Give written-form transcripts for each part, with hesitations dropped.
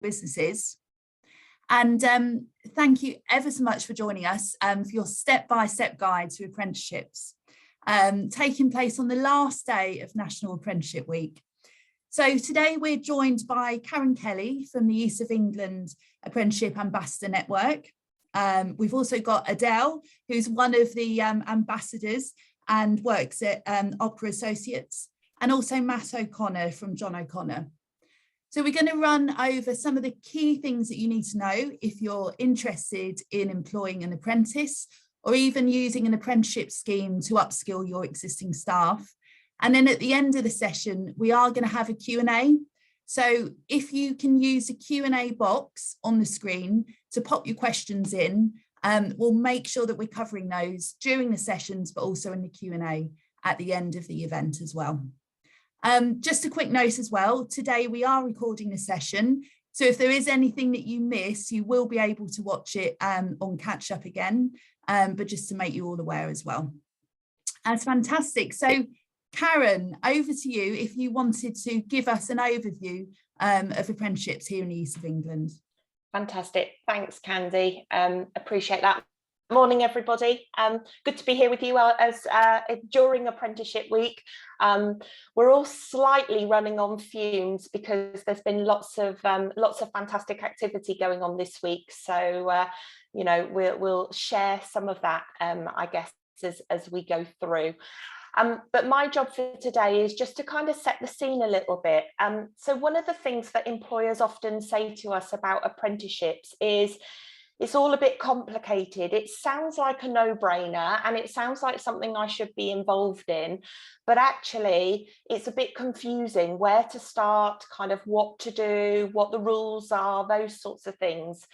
businesses. And thank you ever so much for joining us for your step-by-step guide to apprenticeships, taking place on the last day of National Apprenticeship Week. So today we're joined by Karen Kelly from the East of England Apprenticeship Ambassador Network. We've also got Adele, who's one of the ambassadors and works at Opera Associates, and also Matt O'Connor from John O'Connor. So we're going to run over some of the key things that you need to know if you're interested in employing an apprentice or even using an apprenticeship scheme to upskill your existing staff. And then at the end of the session, we are going to have a Q&A. So if you can use the Q&A box on the screen to pop your questions in, we'll make sure that we're covering those during the sessions, but also in the Q&A at the end of the event as well. Just a quick note as well, today we are recording the session. So if there is anything that you miss, you will be able to watch it on catch up again, but just to make you all aware as well. That's fantastic. So Karen, over to you if you wanted to give us an overview of apprenticeships here in the East of England. Fantastic. Thanks, Candy. Appreciate that. Morning, everybody. Good to be here with you during Apprenticeship Week. We're all slightly running on fumes because there's been lots of fantastic activity going on this week. So, you know, we'll share some of that, I guess, as we go through. But my job for today is just to kind of set the scene a little bit. So one of the things that employers often say to us about apprenticeships is it's all a bit complicated. It sounds like a no-brainer and it sounds like something I should be involved in, but actually it's a bit confusing where to start, kind of what to do, what the rules are, those sorts of things.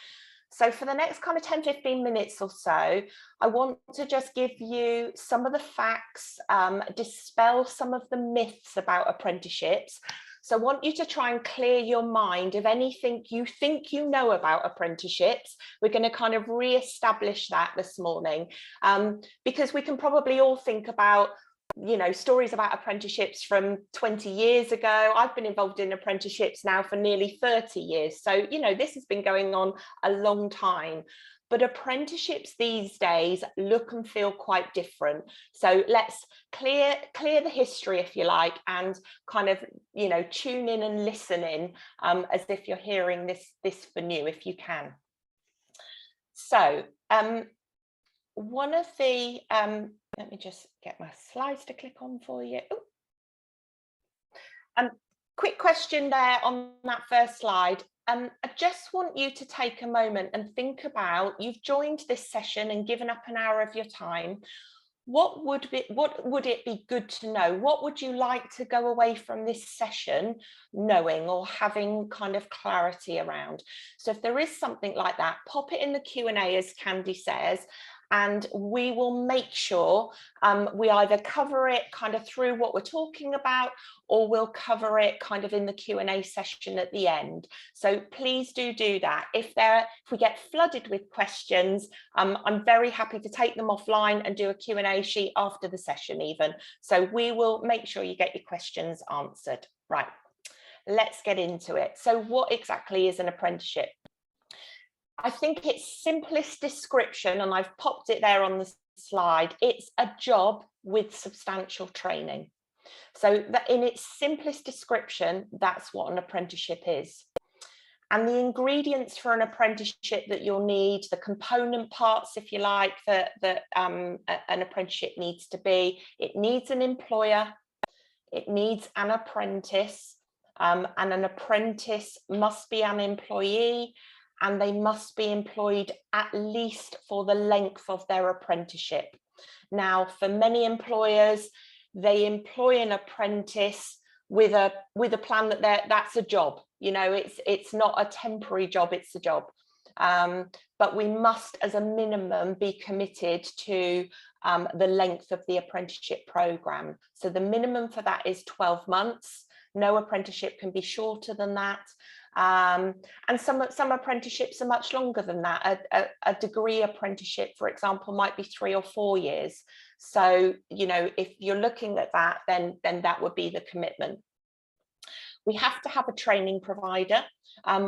So for the next kind of 10-15 minutes or so, I want to just give you some of the facts, dispel some of the myths about apprenticeships. So I want you to try and clear your mind of anything you think you know about apprenticeships. We're going to kind of re-establish that this morning, because we can probably all think about, you know, stories about apprenticeships from 20 years ago. I've been involved in apprenticeships now for nearly 30 years. So, you know, this has been going on a long time. But apprenticeships these days look and feel quite different. So let's clear the history, if you like, and kind of, you know, tune in and listen in as if you're hearing this for new, if you can. So one of the, let me just get my slides to click on for you. Quick question there on that first slide. I just want you to take a moment and think about, you've joined this session and given up an hour of your time. What would it be good to know? What would you like to go away from this session knowing or having kind of clarity around? So if there is something like that, pop it in the Q&A, as Candy says, and we will make sure we either cover it kind of through what we're talking about, or we'll cover it kind of in the Q&A session at the end. So please do that. If we get flooded with questions, I'm very happy to take them offline and do a Q&A sheet after the session even. So we will make sure you get your questions answered. Right, let's get into it. So what exactly is an apprenticeship? I think its simplest description, and I've popped it there on the slide, it's a job with substantial training. So that in its simplest description, that's what an apprenticeship is. And the ingredients for an apprenticeship that you'll need, the component parts, if you like, that an apprenticeship needs to be, it needs an employer, it needs an apprentice, and an apprentice must be an employee, and they must be employed at least for the length of their apprenticeship. Now, for many employers, they employ an apprentice with a plan that that's a job. You know, it's not a temporary job, it's a job. But we must, as a minimum, be committed to the length of the apprenticeship programme. So the minimum for that is 12 months. No apprenticeship can be shorter than that. And some apprenticeships are much longer than that. A degree apprenticeship, for example, might be 3 or 4 years. So, you know, if you're looking at that, then that would be the commitment. We have to have a training provider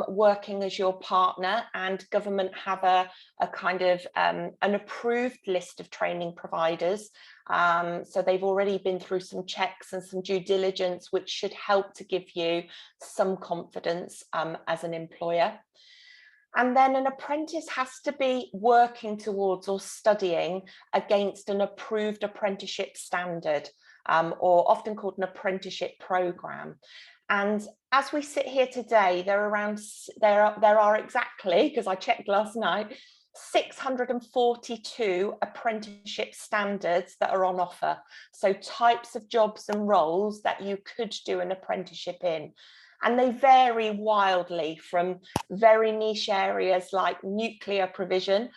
working as your partner, and government have a kind of an approved list of training providers. So they've already been through some checks and some due diligence, which should help to give you some confidence as an employer. And then an apprentice has to be working towards or studying against an approved apprenticeship standard, or often called an apprenticeship programme. And as we sit here today, there are exactly, because I checked last night, 642 apprenticeship standards that are on offer. So types of jobs and roles that you could do an apprenticeship in. And they vary wildly from very niche areas like nuclear provision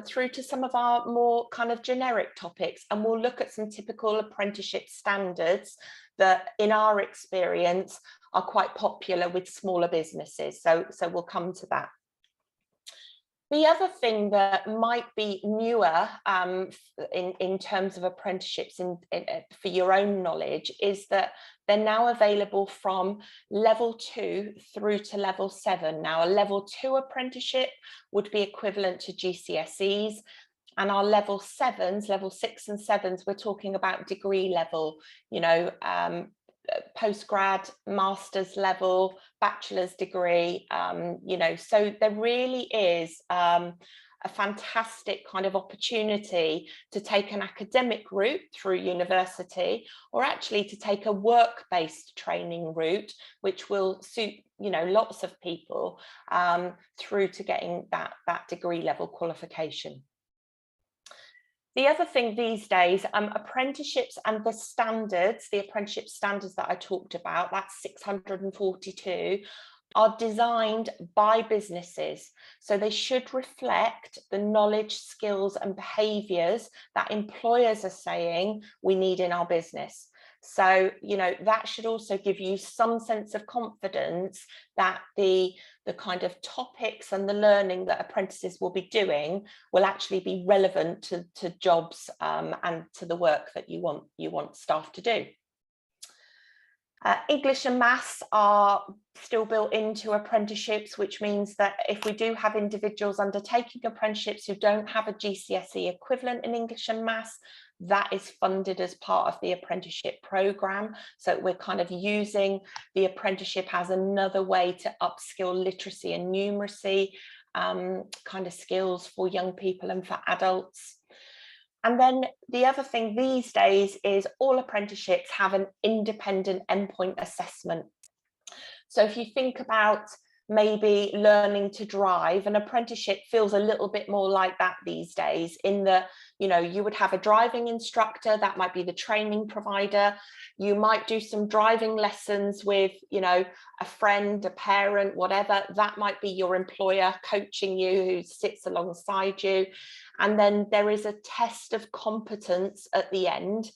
through to some of our more kind of generic topics. And we'll look at some typical apprenticeship standards that in our experience are quite popular with smaller businesses. So we'll come to that. The other thing that might be newer in terms of apprenticeships for your own knowledge is that they're now available from level 2 through to level 7. Now, a level 2 apprenticeship would be equivalent to GCSEs, and our level 7s, level 6 and 7s, we're talking about degree level, you know, postgrad, master's level, bachelor's degree, you know, so there really is a fantastic kind of opportunity to take an academic route through university, or actually to take a work-based training route, which will suit, you know, lots of people through to getting that degree level qualification. The other thing these days, apprenticeships and the standards, the apprenticeship standards that I talked about, that's 642, are designed by businesses. So they should reflect the knowledge, skills and behaviours that employers are saying we need in our business. So, you know, that should also give you some sense of confidence that the kind of topics and the learning that apprentices will be doing will actually be relevant to jobs and to the work that you want staff to do. English and maths are still built into apprenticeships, which means that if we do have individuals undertaking apprenticeships who don't have a GCSE equivalent in English and maths, that is funded as part of the apprenticeship programme. So we're kind of using the apprenticeship as another way to upskill literacy and numeracy kind of skills for young people and for adults. And then the other thing these days is all apprenticeships have an independent endpoint assessment. So if you think about maybe learning to drive, an apprenticeship feels a little bit more like that these days, in that, you know, you would have a driving instructor, that might be the training provider. You might do some driving lessons with, you know, a friend, a parent, whatever. That might be your employer coaching you, who sits alongside you. And then there is a test of competence at the end,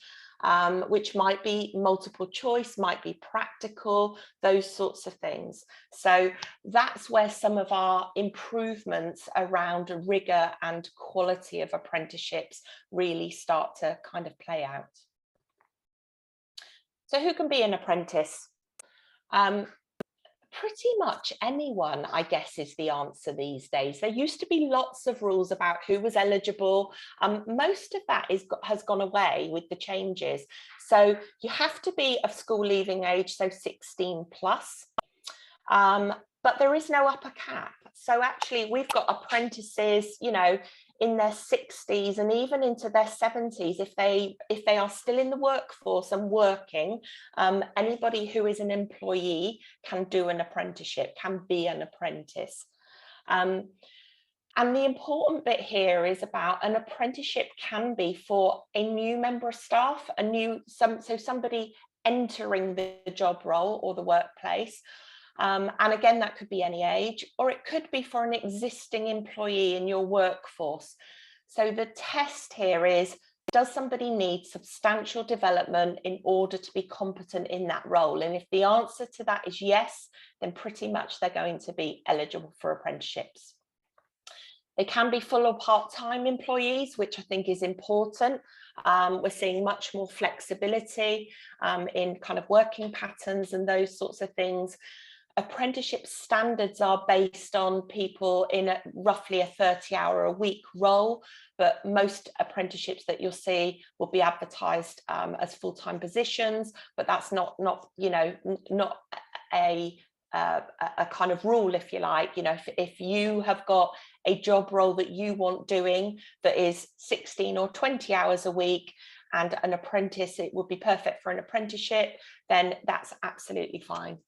which might be multiple choice, might be practical, those sorts of things. So that's where some of our improvements around rigour and quality of apprenticeships really start to kind of play out. So who can be an apprentice? Pretty much anyone, I guess, is the answer these days. There used to be lots of rules about who was eligible. Most of that has gone away with the changes. So you have to be of school leaving age, so 16 plus. But there is no upper cap. So actually we've got apprentices, you know, in their 60s and even into their 70s, if they are still in the workforce and working, anybody who is an employee can do an apprenticeship, can be an apprentice. And the important bit here is about an apprenticeship can be for a new member of staff, so somebody entering the job role or the workplace. And again, that could be any age, or it could be for an existing employee in your workforce. So the test here is, does somebody need substantial development in order to be competent in that role? And if the answer to that is yes, then pretty much they're going to be eligible for apprenticeships. They can be full or part-time employees, which I think is important. We're seeing much more flexibility in kind of working patterns and those sorts of things. Apprenticeship standards are based on people in roughly a 30-hour-a-week role, but most apprenticeships that you'll see will be advertised as full-time positions, but that's not you know, not a kind of rule, if you like. You know, if you have got a job role that you want doing that is 16 or 20 hours a week, and an apprentice, it would be perfect for an apprenticeship, then that's absolutely fine.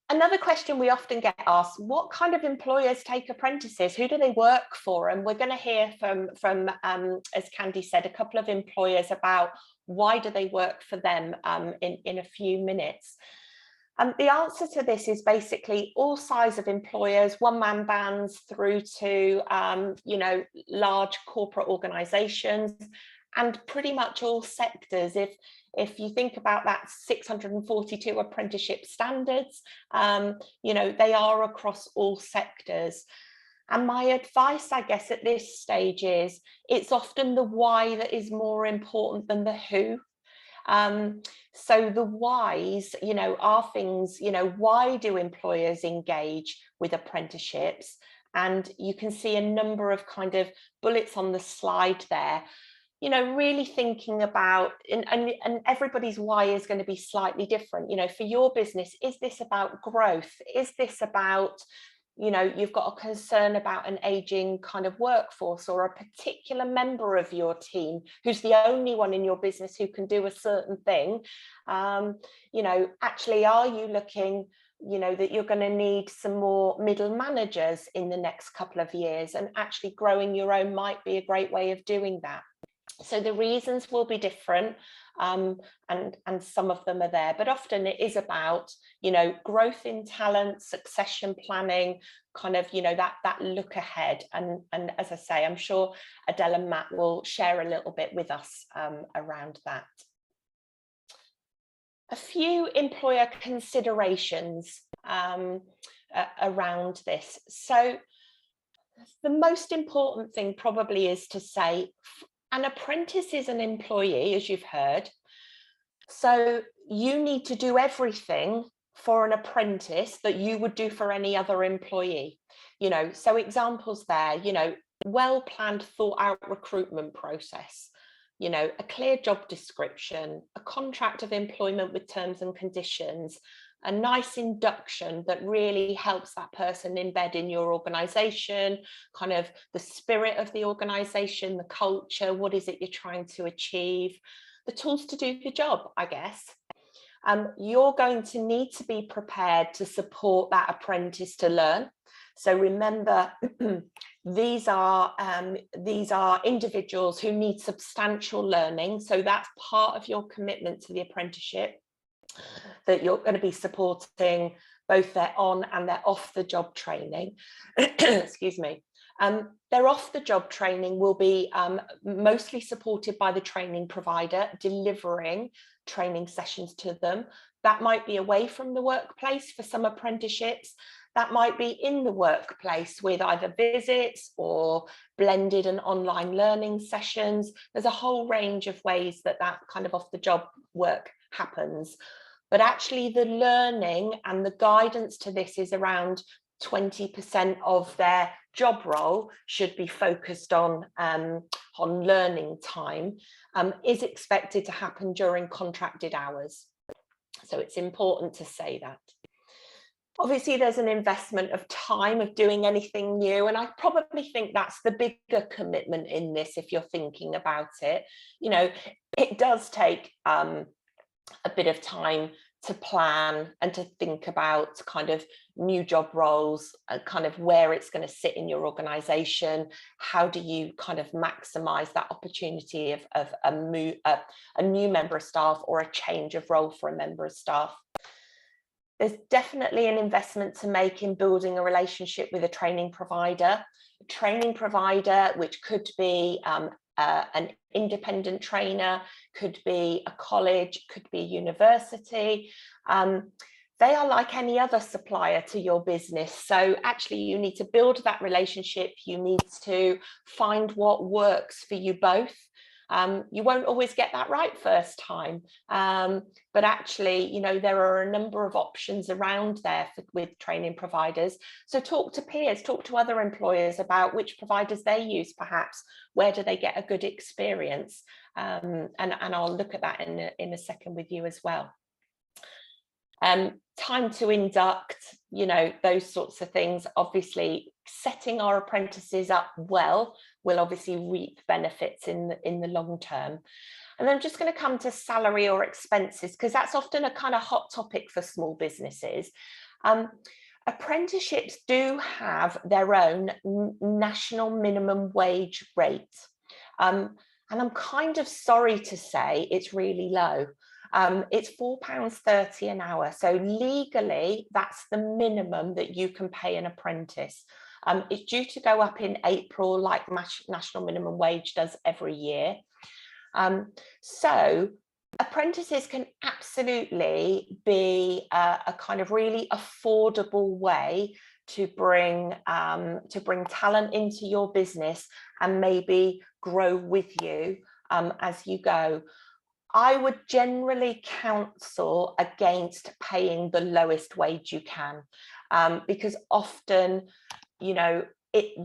Another question we often get asked: what kind of employers take apprentices? Who do they work for? And we're going to hear from as Candy said, a couple of employers about why do they work for them in a few minutes. The answer to this is basically all size of employers, one-man bands through to you know, large corporate organisations, and pretty much all sectors. If you think about that 642 apprenticeship standards, you know, they are across all sectors. And my advice, I guess, at this stage is it's often the why that is more important than the who. So the whys, you know, are things, you know, why do employers engage with apprenticeships? And you can see a number of kind of bullets on the slide there. You know, really thinking about, and everybody's why is going to be slightly different. You know, for your business, is this about growth? Is this about, you know, you've got a concern about an aging kind of workforce, or a particular member of your team who's the only one in your business who can do a certain thing? You know, actually, are you looking, you know, that you're going to need some more middle managers in the next couple of years, and actually growing your own might be a great way of doing that. So the reasons will be different, and some of them are there, but often it is about, you know, growth in talent, succession planning, kind of, you know, that look ahead. And as I say, I'm sure Adele and Matt will share a little bit with us around that. A few employer considerations around this. So the most important thing probably is to say, an apprentice is an employee, as you've heard. So you need to do everything for an apprentice that you would do for any other employee. You know, so examples there, you know, well-planned, thought-out recruitment process, you know, a clear job description, a contract of employment with terms and conditions, a nice induction that really helps that person embed in your organisation, kind of the spirit of the organisation, the culture, what is it you're trying to achieve, the tools to do the job, I guess. You're going to need to be prepared to support that apprentice to learn. So remember, these are individuals who need substantial learning. So that's part of your commitment to the apprenticeship, that you're going to be supporting both their on and their off the job training. Excuse me. Their off the job training will be mostly supported by the training provider, delivering training sessions to them. That might be away from the workplace for some apprenticeships. That might be in the workplace with either visits or blended and online learning sessions. There's a whole range of ways that kind of off the job work happens. But actually the learning and the guidance to this is around 20% of their job role should be focused on learning time, is expected to happen during contracted hours. So it's important to say that. Obviously, there's an investment of time of doing anything new, and I probably think that's the bigger commitment in this if you're thinking about it. You know, it does take a bit of time to plan and to think about kind of new job roles and kind of where it's going to sit in your organisation. How do you kind of maximise that opportunity of a new member of staff or a change of role for a member of staff? There's definitely an investment to make in building a relationship with a training provider. Which could be an independent trainer, could be a college, could be a university. they are like any other supplier to your business. So actually you need to build that relationship. You need to find what works for you both. You won't always get that right first time, but actually, you know, there are a number of options around there with training providers. So talk to peers, talk to other employers about which providers they use, perhaps where do they get a good experience, and I'll look at that in a second with you as well. Time to induct, you know, those sorts of things. Obviously, setting our apprentices up well will obviously reap benefits in the long term. And I'm just going to come to salary or expenses, because that's often a kind of hot topic for small businesses. Apprenticeships do have their own national minimum wage rate. And I'm kind of sorry to say it's really low. It's £4.30 an hour. So legally, that's the minimum that you can pay an apprentice. It's due to go up in April, like national minimum wage does every year. So apprentices can absolutely be a kind of really affordable way to bring talent into your business and maybe grow with you as you go. I would generally counsel against paying the lowest wage you can, because often, you know,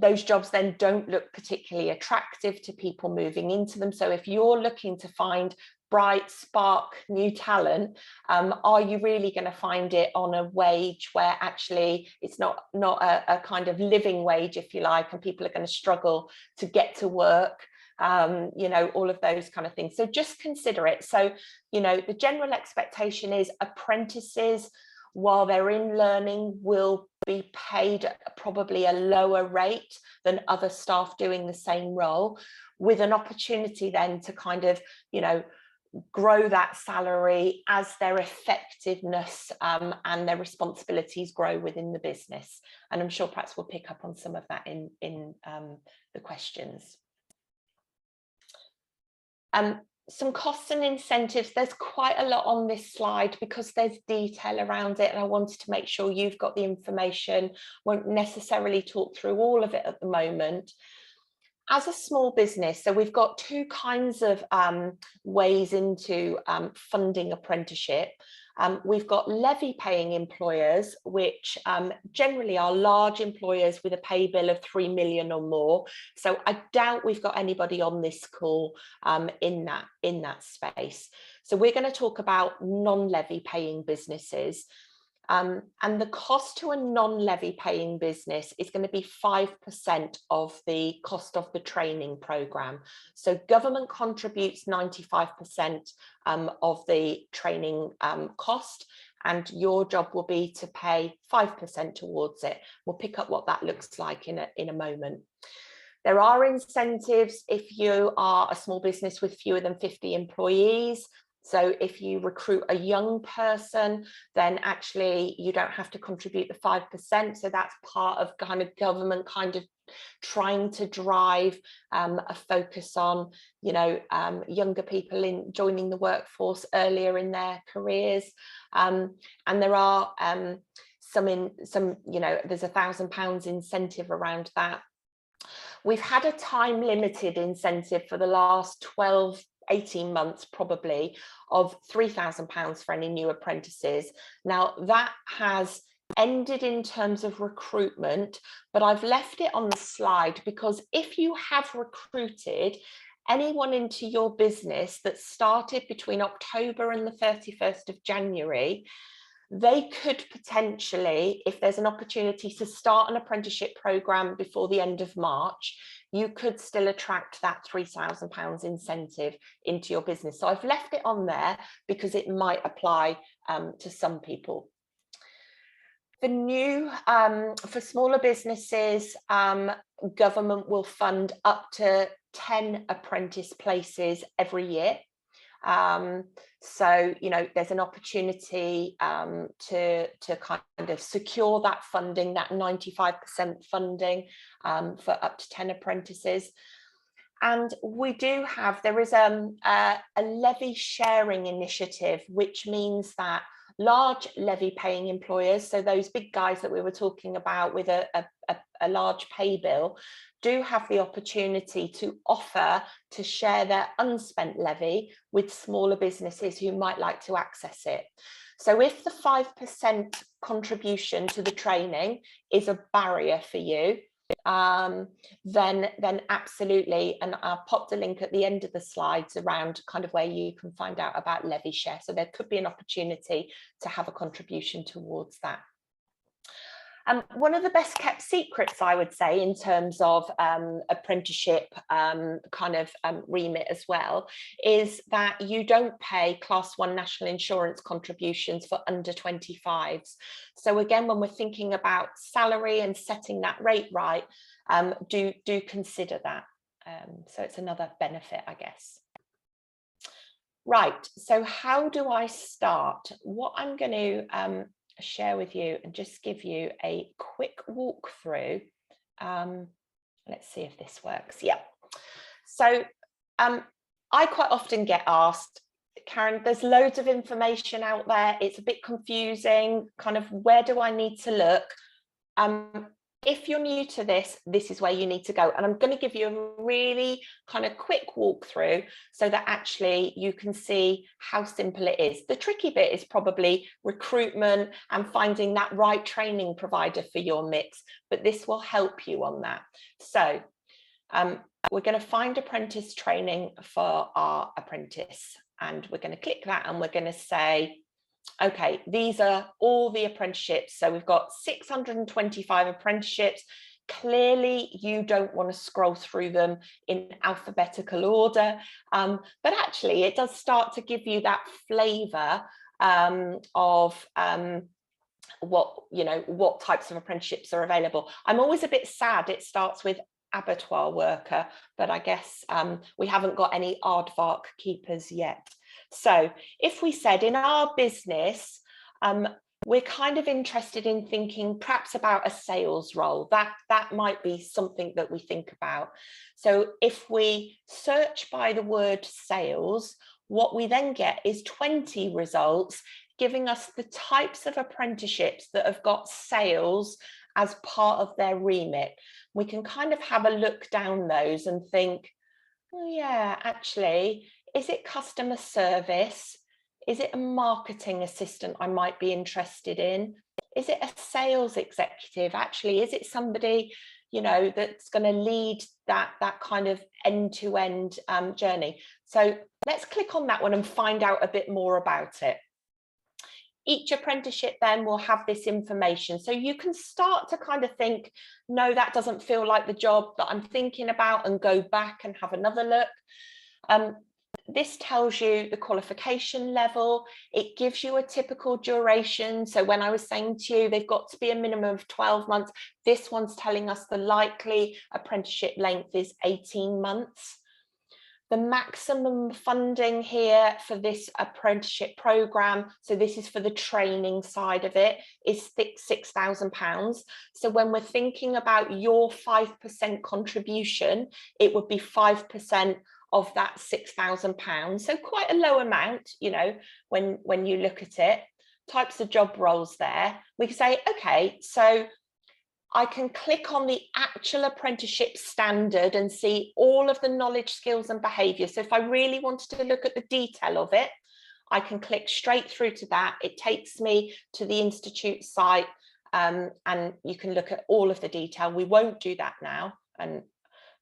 those jobs then don't look particularly attractive to people moving into them. So if you're looking to find bright, spark, new talent, are you really going to find it on a wage where actually it's not a kind of living wage, if you like, and people are going to struggle to get to work? You know, all of those kind of things. So just consider it. So, you know, the general expectation is apprentices, while they're in learning, will be paid probably a lower rate than other staff doing the same role, with an opportunity then to kind of, you know, grow that salary as their effectiveness and their responsibilities grow within the business. And I'm sure perhaps we'll pick up on some of that in the questions. Some costs and incentives. There's quite a lot on this slide because there's detail around it, and I wanted to make sure you've got the information. Won't necessarily talk through all of it at the moment. As a small business, so we've got two kinds of ways into funding apprenticeship. We've got levy paying employers, which generally are large employers with a pay bill of 3 million or more. So I doubt we've got anybody on this call in that space. So we're going to talk about non-levy paying businesses. And the cost to a non-levy paying business is going to be 5% of the cost of the training programme. So government contributes 95% of the training cost, and your job will be to pay 5% towards it. We'll pick up what that looks like in a moment. There are incentives if you are a small business with fewer than 50 employees. So if you recruit a young person, then actually you don't have to contribute the 5%. So that's part of kind of government kind of trying to drive a focus on, you know, younger people in joining the workforce earlier in their careers. And there are some, you know, there's £1,000 incentive around that. We've had a time limited incentive for the last 18 months probably of £3,000 for any new apprentices. Now that has ended in terms of recruitment, but I've left it on the slide because if you have recruited anyone into your business that started between October and the 31st of January, they could potentially, if there's an opportunity to start an apprenticeship programme before the end of March, you could still attract that £3,000 incentive into your business. So I've left it on there because it might apply to some people. For smaller businesses, government will fund up to 10 apprentice places every year. So, you know, there's an opportunity to kind of secure that funding, that 95% funding for up to 10 apprentices. And we do have, there is a levy sharing initiative, which means that Large levy paying employers, so those big guys that we were talking about with a large pay bill, do have the opportunity to offer to share their unspent levy with smaller businesses who might like to access it. So if the 5% contribution to the training is a barrier for you, then absolutely, and I've popped a link at the end of the slides around kind of where you can find out about levy share. So there could be an opportunity to have a contribution towards that. One of the best kept secrets, I would say, in terms of apprenticeship remit as well, is that you don't pay Class 1 national insurance contributions for under 25s. So again, when we're thinking about salary and setting that rate right, do consider that. So it's another benefit, I guess. Right, so how do I start? What I'm going to share with you and just give you a quick walkthrough. Let's see if this works. Yeah. So I quite often get asked, Karen, there's loads of information out there. It's a bit confusing. Kind of, where do I need to look? If you're new to this, this is where you need to go. And I'm going to give you a really kind of quick walkthrough so that actually you can see how simple it is. The tricky bit is probably recruitment and finding that right training provider for your mix, but this will help you on that. So we're going to find apprentice training for our apprentice, and we're going to click that, and we're going to say, okay, these are all the apprenticeships. So we've got 625 apprenticeships. Clearly, you don't want to scroll through them in alphabetical order, but actually it does start to give you that flavour of what types of apprenticeships are available. I'm always a bit sad it starts with abattoir worker, but I guess we haven't got any aardvark keepers yet. So if we said in our business, we're kind of interested in thinking perhaps about a sales role, that might be something that we think about. So if we search by the word sales, what we then get is 20 results giving us the types of apprenticeships that have got sales as part of their remit. We can kind of have a look down those and think, oh yeah, actually, is it customer service? Is it a marketing assistant I might be interested in? Is it a sales executive? Actually, is it somebody, that's going to lead that kind of end-to-end journey? So let's click on that one and find out a bit more about it. Each apprenticeship then will have this information. So you can start to kind of think, no, that doesn't feel like the job that I'm thinking about, and go back and have another look. This tells you the qualification level. It gives you a typical duration. So when I was saying to you, they've got to be a minimum of 12 months. This one's telling us the likely apprenticeship length is 18 months. The maximum funding here for this apprenticeship programme, so this is for the training side of it, is £6,000. So when we're thinking about your 5% contribution, it would be 5% of that £6,000. So quite a low amount, when you look at it. Types of job roles there. We can say, okay, so I can click on the actual apprenticeship standard and see all of the knowledge, skills and behaviour. So if I really wanted to look at the detail of it, I can click straight through to that. It takes me to the Institute site, and you can look at all of the detail. We won't do that now.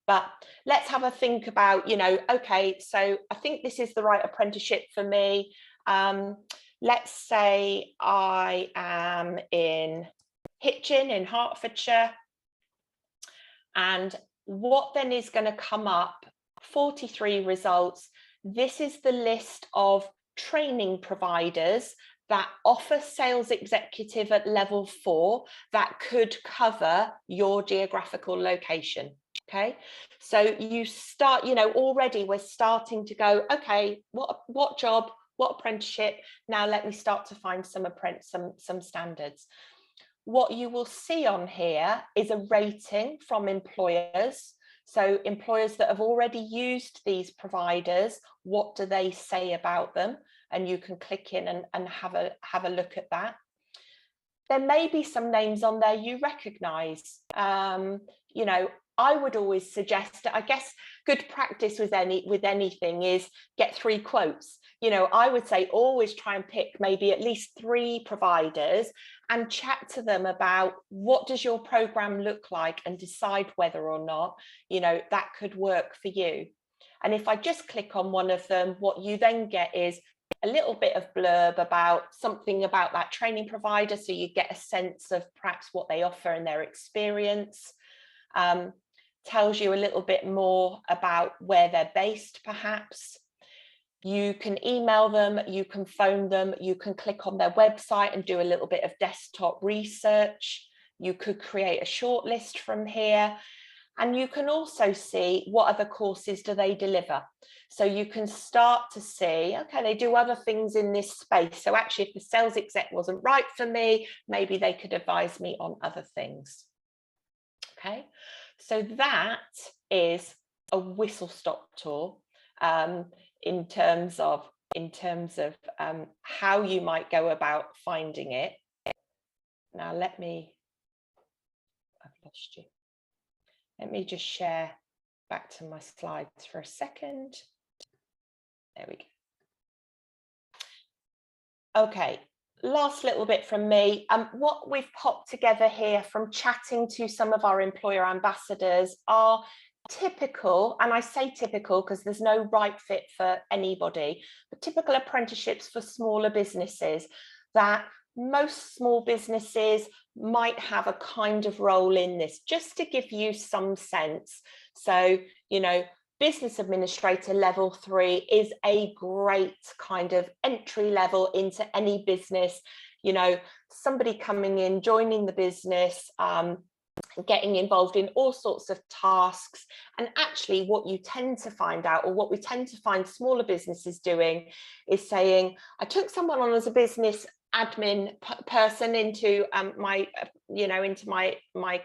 But let's have a think about, okay, so I think this is the right apprenticeship for me. Let's say I am in Hitchin in Hertfordshire, and what then is going to come up, 43 results. This is the list of training providers that offer sales executive at level 4 that could cover your geographical location. Okay, so you start, already we're starting to go, okay, what job, what apprenticeship? Now let me start to find some standards. What you will see on here is a rating from employers. So employers that have already used these providers, what do they say about them? and you can click in and have a look at that. There may be some names on there you recognise. You know, I would always suggest, I guess, good practice with anything is get 3 quotes. You know, I would say always try and pick maybe at least 3 providers and chat to them about what does your program look like, and decide whether or not, you know, that could work for you. And if I just click on one of them, what you then get is a little bit of blurb about something about that training provider, so you get a sense of perhaps what they offer and their experience. Tells you a little bit more about where they're based perhaps. You can email them, you can phone them, you can click on their website and do a little bit of desktop research. You could create a shortlist from here. And you can also see what other courses do they deliver. So you can start to see, okay, they do other things in this space. So actually, if the sales exec wasn't right for me, maybe they could advise me on other things. Okay, so that is a whistle-stop tour in terms of how you might go about finding it. Now I've lost you. Let me just share back to my slides for a second. There we go. Okay, last little bit from me. What we've popped together here from chatting to some of our employer ambassadors are typical, and I say typical because there's no right fit for anybody, but typical apprenticeships for smaller businesses that most small businesses might have a kind of role in this, just to give you some sense. So, you know, business administrator level 3 is a great kind of entry level into any business. You know, somebody coming in, joining the business, getting involved in all sorts of tasks. And actually what you tend to find out, or what we tend to find smaller businesses doing, is saying, I took someone on as a business admin person into my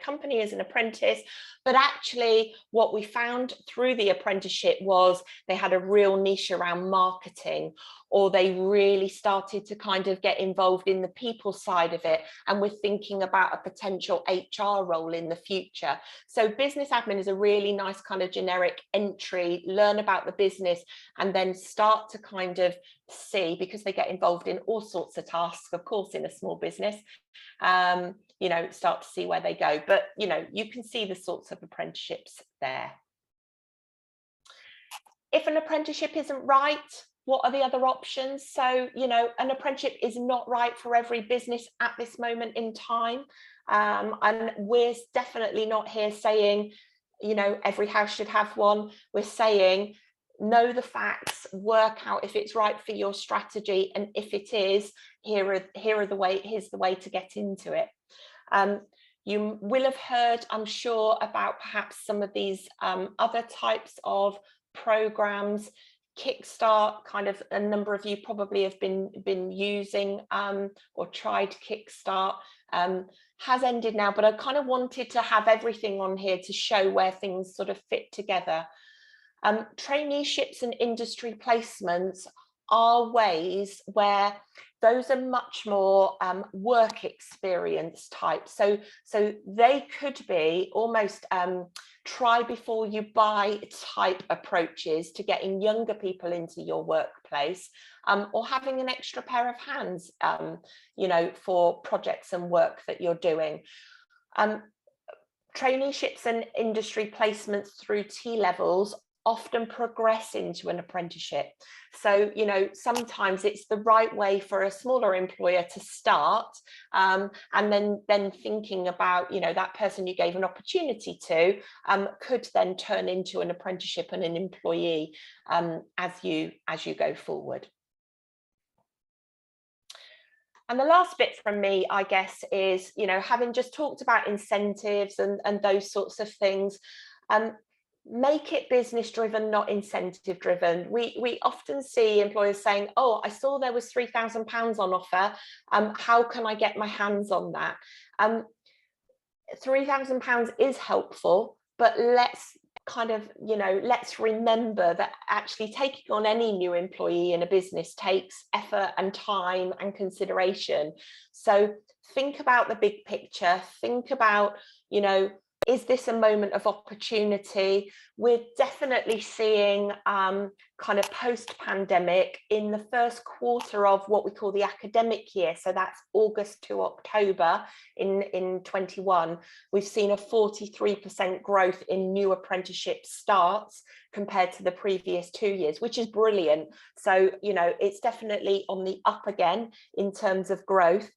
company as an apprentice, but actually what we found through the apprenticeship was they had a real niche around marketing, or they really started to kind of get involved in the people side of it, and we're thinking about a potential HR role in the future. So business admin is a really nice kind of generic entry, learn about the business, and then start to kind of see, because they get involved in all sorts of tasks, of course, in a small business, you know, start to see where they go. But, you know, you can see the sorts of apprenticeships there. If an apprenticeship isn't right, what are the other options? So, you know, an apprenticeship is not right for every business at this moment in time. And we're definitely not here saying, you know, every house should have one. We're saying, know the facts, work out if it's right for your strategy, and if it is, here's the way to get into it. You will have heard, I'm sure, about perhaps some of these other types of programs. Kickstart, kind of a number of you probably have been using or tried Kickstart. Has ended now, but I kind of wanted to have everything on here to show where things sort of fit together. Traineeships and industry placements are ways where those are much more work experience type. So they could be almost try before you buy type approaches to getting younger people into your workplace, or having an extra pair of hands, you know, for projects and work that you're doing. Traineeships and industry placements through T-levels often progress into an apprenticeship. So, you know, sometimes it's the right way for a smaller employer to start, and then thinking about, you know, that person you gave an opportunity to could then turn into an apprenticeship and an employee as you go forward. And the last bit from me, I guess, is, you know, having just talked about incentives and those sorts of things, make it business driven, not incentive driven. We often see employers saying, oh, I saw there was £3,000 on offer. How can I get my hands on that? £3,000 is helpful, but let's kind of, you know, let's remember that actually taking on any new employee in a business takes effort and time and consideration. So think about the big picture, think about, you know, is this a moment of opportunity? We're definitely seeing kind of post-pandemic in the first quarter of what we call the academic year. So that's August to October in 21. We've seen a 43% growth in new apprenticeship starts compared to the previous 2 years, which is brilliant. So, you know, it's definitely on the up again in terms of growth.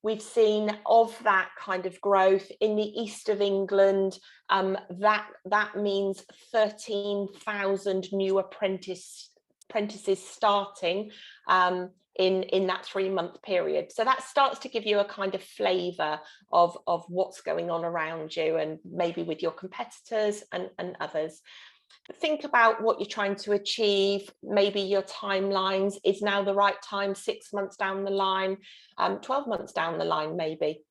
We've seen of that kind of growth in the east of England, that means 13,000 new apprentices starting in that 3-month period. So that starts to give you a kind of flavour of what's going on around you and maybe with your competitors and others. Think about what you're trying to achieve, maybe your timelines. Is now the right time, 6 months down the line, 12 months down the line, maybe.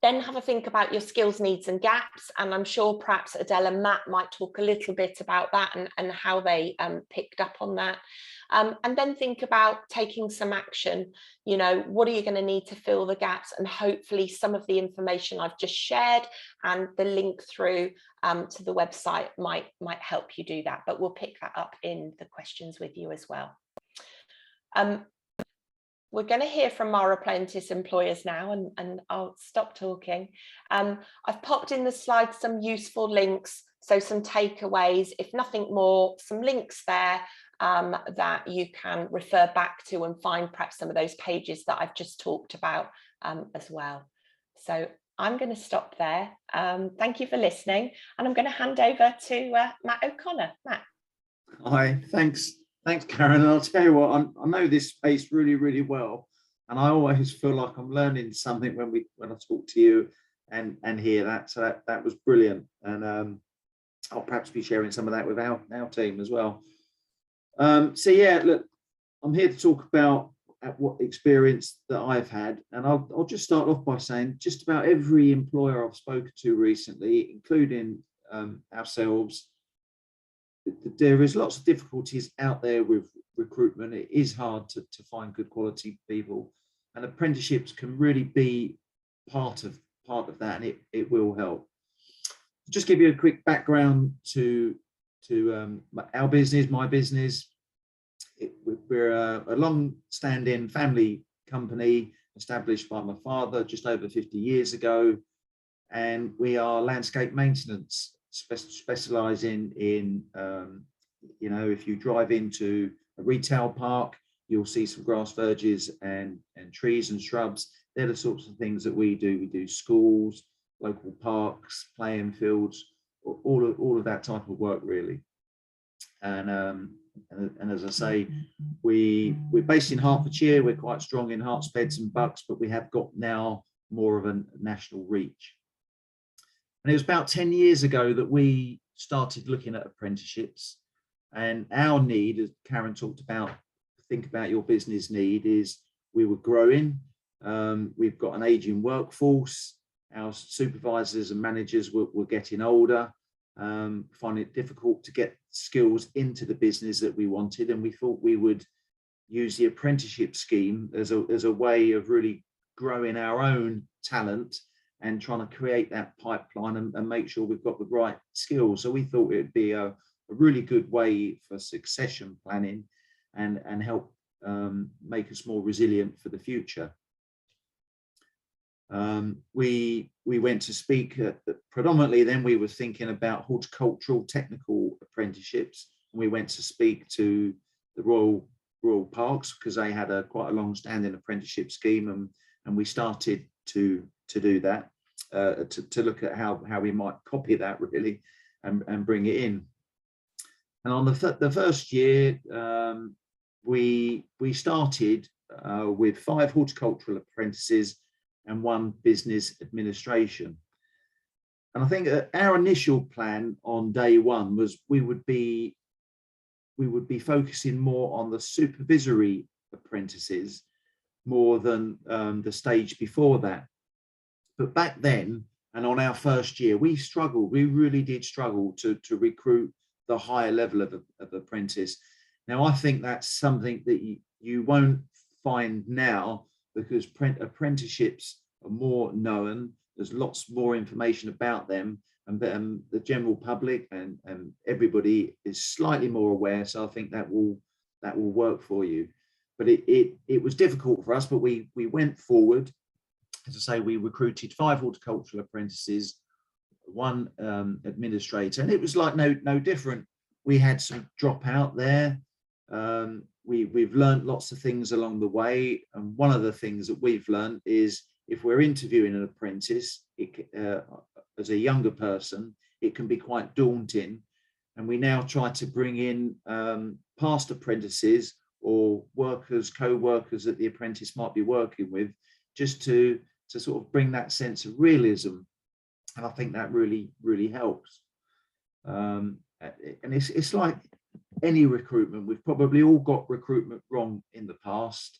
Then have a think about your skills, needs and gaps. And I'm sure perhaps Adele and Matt might talk a little bit about that and how they picked up on that. And then think about taking some action. You know, what are you going to need to fill the gaps? And hopefully some of the information I've just shared and the link through to the website might help you do that. But we'll pick that up in the questions with you as well. We're going to hear from our apprentice employers now, and I'll stop talking. I've popped in the slides some useful links, so some takeaways, if nothing more, some links there that you can refer back to and find perhaps some of those pages that I've just talked about as well. So I'm going to stop there. Thank you for listening, and I'm going to hand over to Matt O'Connor. Matt. Hi, thanks. Thanks, Karen. And I'll tell you what, I know this space really, really well, and I always feel like I'm learning something when I talk to you and hear that. So that was brilliant, and I'll perhaps be sharing some of that with our team as well. So yeah, look, I'm here to talk about what experience that I've had, and I'll just start off by saying just about every employer I've spoken to recently, including ourselves, there is lots of difficulties out there with recruitment. It is hard to find good quality people, and apprenticeships can really be part of that, and it will help. Just give you a quick background to our business, my business. We're a long-standing family company established by my father just over 50 years ago, and we are landscape maintenance, specialising in, you know, if you drive into a retail park, you'll see some grass verges and trees and shrubs. They're the sorts of things that we do. We do schools, local parks, playing fields, all of that type of work, really. And as I say, we're based in Hertfordshire. We're quite strong in Herts, Beds and Bucks, but we have got now more of a national reach. And it was about 10 years ago that we started looking at apprenticeships, and our need, as Karen talked about, think about your business need, is we were growing. We've got an aging workforce. Our supervisors and managers were getting older, finding it difficult to get skills into the business that we wanted, and we thought we would use the apprenticeship scheme as a way of really growing our own talent and trying to create that pipeline and make sure we've got the right skills. So we thought it'd be a really good way for succession planning and help make us more resilient for the future. We went to speak predominantly, then we were thinking about horticultural technical apprenticeships, and we went to speak to the Royal Parks because they had quite a long-standing apprenticeship scheme, and we started to do that, to look at how we might copy that really and bring it in. And on the first year, we started with 5 horticultural apprentices and 1 business administration. And I think our initial plan on day 1 was we would be focusing more on the supervisory apprentices more than the stage before that. But back then, And on our first year, we really did struggle to recruit the higher level of apprentice. Now, I think that's something that you won't find now, because apprenticeships are more known. There's lots more information about them, and the general public and everybody is slightly more aware. So I think that will work for you. But it was difficult for us, but we went forward. As I say, we recruited 5 horticultural apprentices, 1 administrator, and it was like no different. We had some dropout there. We've learned lots of things along the way, and one of the things that we've learned is, if we're interviewing an apprentice, as a younger person, it can be quite daunting, and we now try to bring in past apprentices or co-workers that the apprentice might be working with, just to sort of bring that sense of realism, and I think that really helps. And it's like any recruitment. We've probably all got recruitment wrong in the past,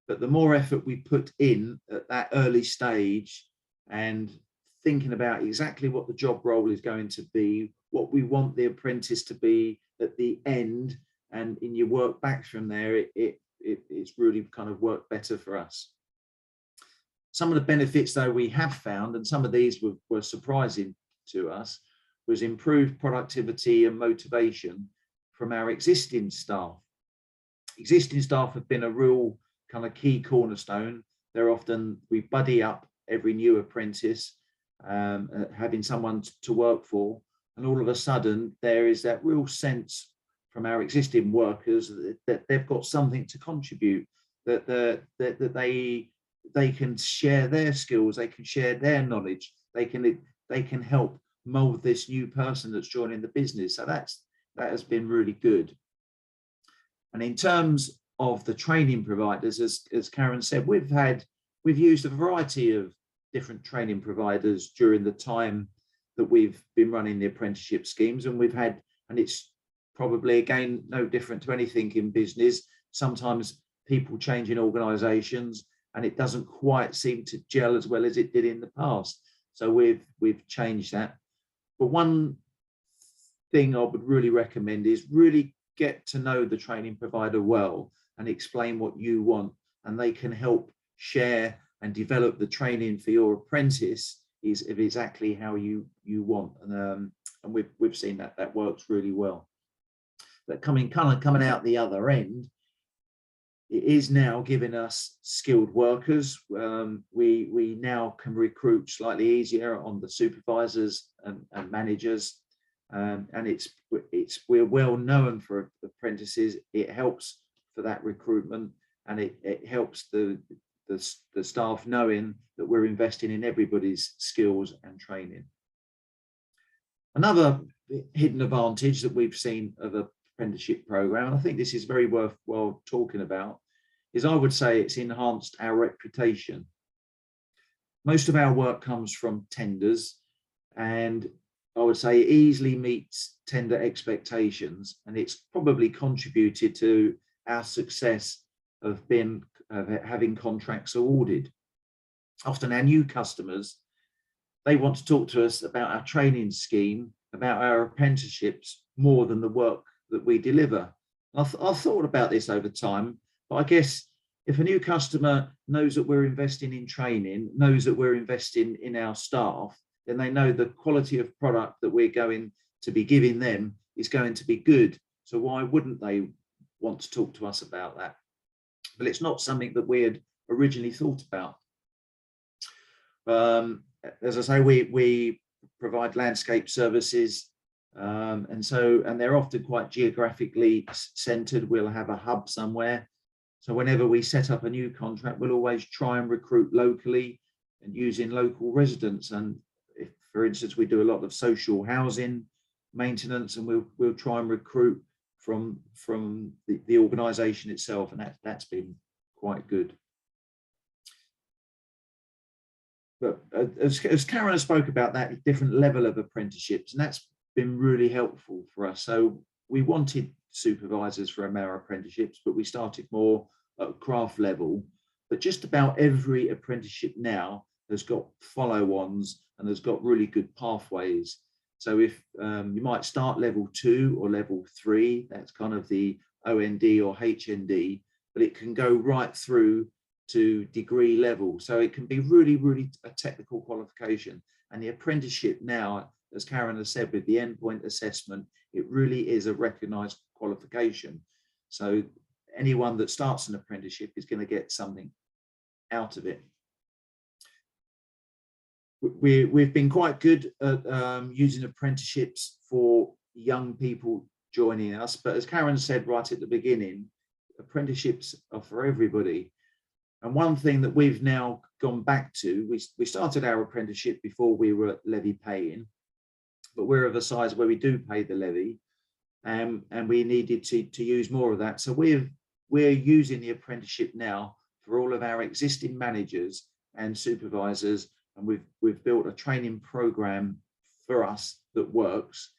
but the more effort we put in at that early stage, and thinking about exactly what the job role is going to be, what we want the apprentice to be at the end, and in your work back from there, it's really kind of worked better for us. Some of the benefits, though, we have found, and some of these were surprising to us, was improved productivity and motivation from our existing staff. Existing staff have been a real kind of key cornerstone. We buddy up every new apprentice, having someone to work for, and all of a sudden there is that real sense from our existing workers that they've got something to contribute, that they can share their skills, they can share their knowledge, they can help mold this new person that's joining the business. So that has been really good. And in terms of the training providers, as Karen said, we've used a variety of different training providers during the time that we've been running the apprenticeship schemes, and it's probably, again, no different to anything in business. Sometimes people change in organizations and it doesn't quite seem to gel as well as it did in the past. So we've changed that. But one thing I would really recommend is really get to know the training provider well and explain what you want, and they can help share and develop the training for your apprentice is exactly how you want. And we've seen that works really well. But coming out the other end, it is now giving us skilled workers. We now can recruit slightly easier on the supervisors and managers, and we're well known for apprentices. It helps for that recruitment, and it helps the staff knowing that we're investing in everybody's skills and training. Another hidden advantage that we've seen of a apprenticeship program, and I think this is very worthwhile talking about, is I would say it's enhanced our reputation. Most of our work comes from tenders, and I would say it easily meets tender expectations, and it's probably contributed to our success of having contracts awarded. Often our new customers, they want to talk to us about our training scheme, about our apprenticeships, more than the work that we deliver. I've thought about this over time, but I guess if a new customer knows that we're investing in training, knows that we're investing in our staff, then they know the quality of product that we're going to be giving them is going to be good. So why wouldn't they want to talk to us about that? But it's not something that we had originally thought about. As I say, we provide landscape services, and they're often quite geographically centered. We'll have a hub somewhere. So whenever we set up a new contract, we'll always try and recruit locally and using local residents. And if, for instance, we do a lot of social housing maintenance, and we'll try and recruit from the organisation itself, and that's been quite good. But as Karen spoke about that different level of apprenticeships, and that's been really helpful for us. So we wanted supervisors for our apprenticeships, but we started more at craft level. But just about every apprenticeship now has got follow-ons and has got really good pathways. So if you might start level 2 or level 3, that's kind of the OND or HND, but it can go right through to degree level. So it can be really, really a technical qualification. And the apprenticeship now, as Karen has said, with the endpoint assessment, it really is a recognised qualification. So anyone that starts an apprenticeship is going to get something out of it. We've been quite good at using apprenticeships for young people joining us, but as Karen said right at the beginning, apprenticeships are for everybody. And one thing that we've now gone back to, we started our apprenticeship before we were levy paying, but we're of a size where we do pay the levy, and we needed to use more of that. So we're using the apprenticeship now for all of our existing managers and supervisors, and we've built a training program for us that works.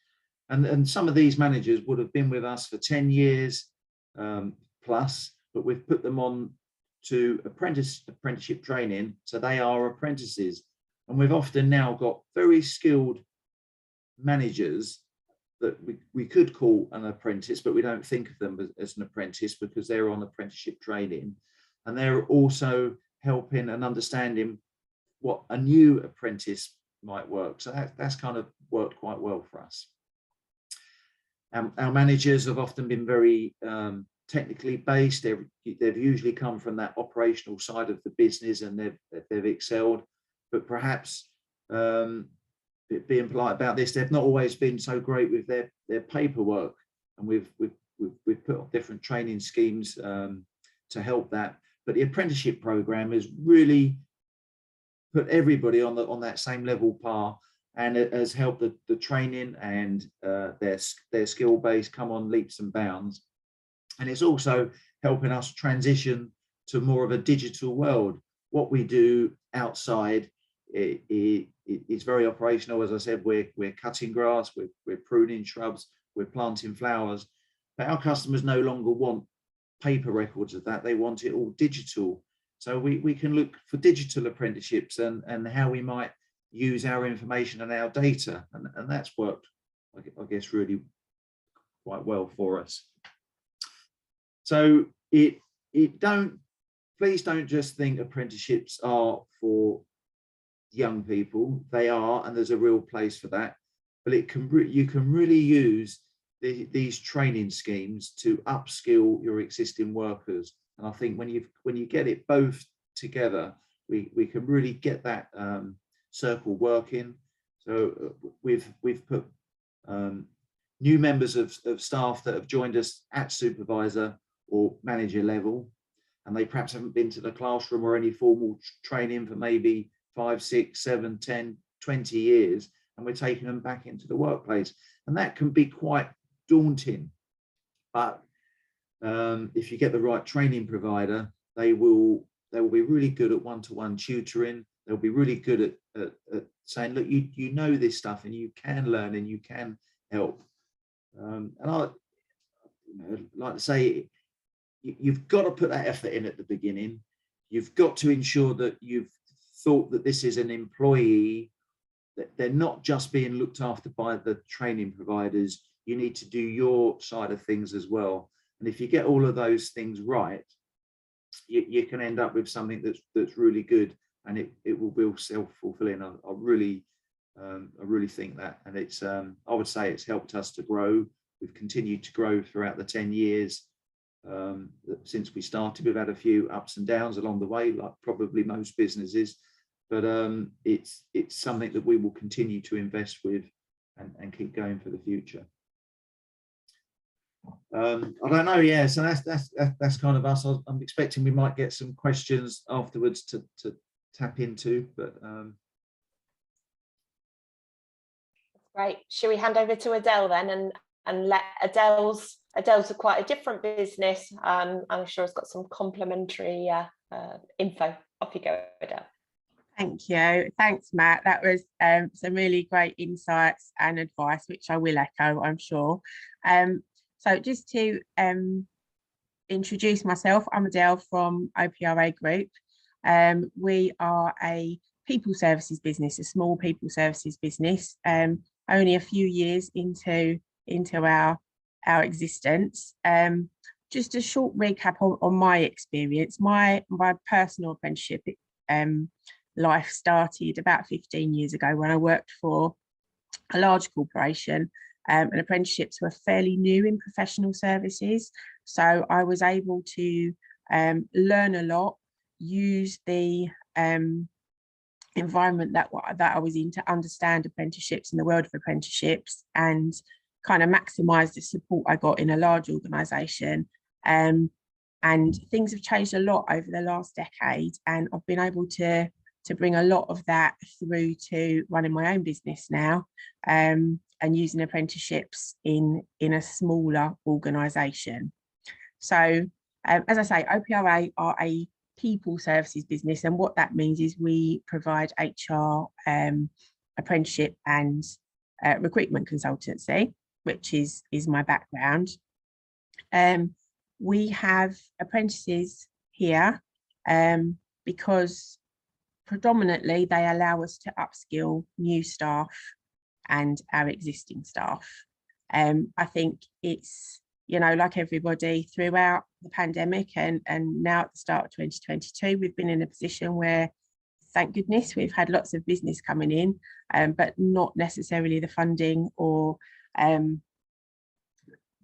And some of these managers would have been with us for 10 years plus, but we've put them on to apprenticeship training, so they are apprentices. And we've often now got very skilled managers that we could call an apprentice, but we don't think of them as an apprentice because they're on apprenticeship training, and they're also helping and understanding what a new apprentice might work. So that's kind of worked quite well for us. Our managers have often been very technically based. They've usually come from that operational side of the business, and they've excelled, but perhaps being polite about this, they've not always been so great with their paperwork, and we've put on different training schemes to help that. But the apprenticeship program has really put everybody on that same level par, and it has helped the training and their skill base come on leaps and bounds. And it's also helping us transition to more of a digital world. What we do outside it's very operational. As I said, we're cutting grass, we're pruning shrubs, we're planting flowers, but our customers no longer want paper records of that. They want it all digital. So we can look for digital apprenticeships and how we might use our information and our data, and that's worked, I guess, really quite well for us. So please don't just think apprenticeships are for young people. They are, and there's a real place for that, but you can really use these training schemes to upskill your existing workers. And I think when you get it both together, we can really get that circle working. So we've put new members of staff that have joined us at supervisor or manager level, and they perhaps haven't been to the classroom or any formal training for maybe 5, 6, 7, 10, 20 years, and we're taking them back into the workplace. And that can be quite daunting. But if you get the right training provider, they will be really good at one-to-one tutoring. They'll be really good at saying, look, you know this stuff and you can learn and you can help. And I'd like to say, you've got to put that effort in at the beginning. You've got to ensure that you've thought that this is an employee, that they're not just being looked after by the training providers. You need to do your side of things as well. And if you get all of those things right, you can end up with something that's really good, and it will be self-fulfilling. I really think that, and it's I would say it's helped us to grow. We've continued to grow throughout the 10 years since we started. We've had a few ups and downs along the way, like probably most businesses, but it's something that we will continue to invest with and keep going for the future. I don't know, yeah, so that's kind of us. I'm expecting we might get some questions afterwards to tap into, but great. Should we hand over to Adele then and let Adele's a quite a different business. I'm sure it's got some complementary info. Off you go, Adele. Thank you. Thanks, Matt. That was some really great insights and advice, which I will echo, I'm sure. So just to introduce myself, I'm Adele from OPRA Group. We are a people services business, a small people services business, only a few years into our existence. Just a short recap on my experience. My personal apprenticeship life started about 15 years ago when I worked for a large corporation, and apprenticeships were fairly new in professional services. So I was able to learn a lot, use the environment that I was in to understand apprenticeships and the world of apprenticeships, and kind of maximise the support I got in a large organisation. And things have changed a lot over the last decade, and I've been able to bring a lot of that through to running my own business now, and using apprenticeships in a smaller organisation. So as I say, OPRA are a people services business, and what that means is we provide HR, apprenticeship and recruitment consultancy, which is my background. We have apprentices here because predominantly they allow us to upskill new staff and our existing staff. I think it's, you know, like everybody throughout the pandemic and now at the start of 2022, we've been in a position where, thank goodness, we've had lots of business coming in, but not necessarily the funding or